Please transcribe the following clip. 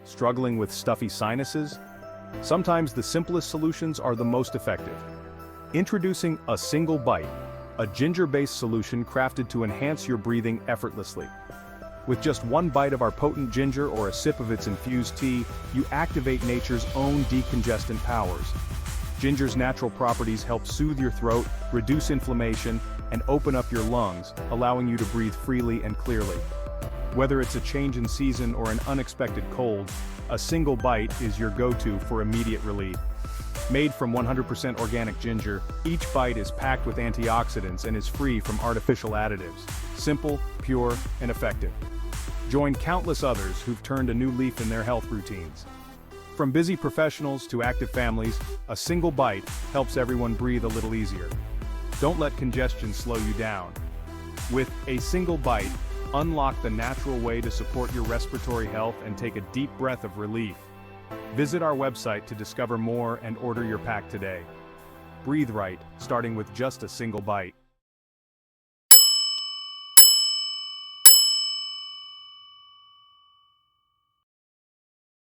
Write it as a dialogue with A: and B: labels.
A: Struggling with stuffy sinuses? Sometimes the simplest solutions are the most effective. Introducing a single bite, a ginger-based solution crafted to enhance your breathing effortlessly. With just one bite of our potent ginger or a sip of its infused tea, you activate nature's own decongestant powers. Ginger's natural properties help soothe your throat, reduce inflammation, and open up your lungs, allowing you to breathe freely and clearly. Whether it's a change in season or an unexpected cold, a single bite is your go-to for immediate relief. Made from 100% organic ginger, each bite is packed with antioxidants and is free from artificial additives. Simple, pure, and effective. Join countless others who've turned a new leaf in their health routines. From busy professionals to active families, a single bite helps everyone breathe a little easier. Don't let congestion slow you down. With a single bite, unlock the natural way to support your respiratory health and take a deep breath of relief. Visit our website to discover more and order your pack today. Breathe right, starting with just a single bite.